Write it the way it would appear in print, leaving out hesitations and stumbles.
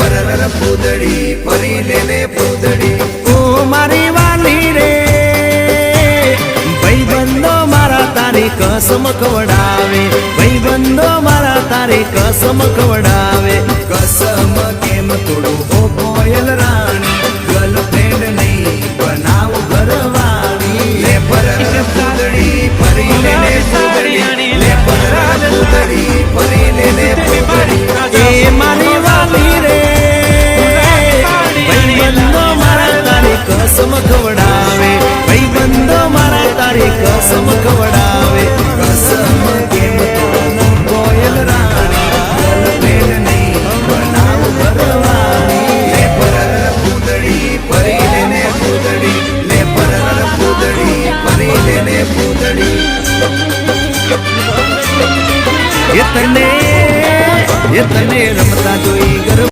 પરર પૂદડી ફરી લેને પૂદડી ઓ મારી વાલી રે ભાઈબંધો મારા તારી કસમ ખવડાવે ભાઈબંધો મારા તારી કસમ ખવડાવે કસમ કેમ તોડું ઓ કોયલ રાણી ગર્લફ્રેન્ડ નહીં બનાવ ઘરવાળી લે પરર પૂદડી ફરી લેને પૂદડી લે પરર પૂદડી ફરી લેને પૂદડી એ મારી વાલી રે ભાઈબંધો મારા તારી કસમ ખવડાવે ભાઈબંધો મારા તારી કસમ ખવડાવે કસમ કેમ તોડું કોયલ રાણી ગર્લફ્રેન્ડ નહીં બનાવ ઘરવાળી લે પરર પૂદડી ફરી લેને પૂદડી લે પરર પૂદડી ફરી લેને પૂદડી એ તને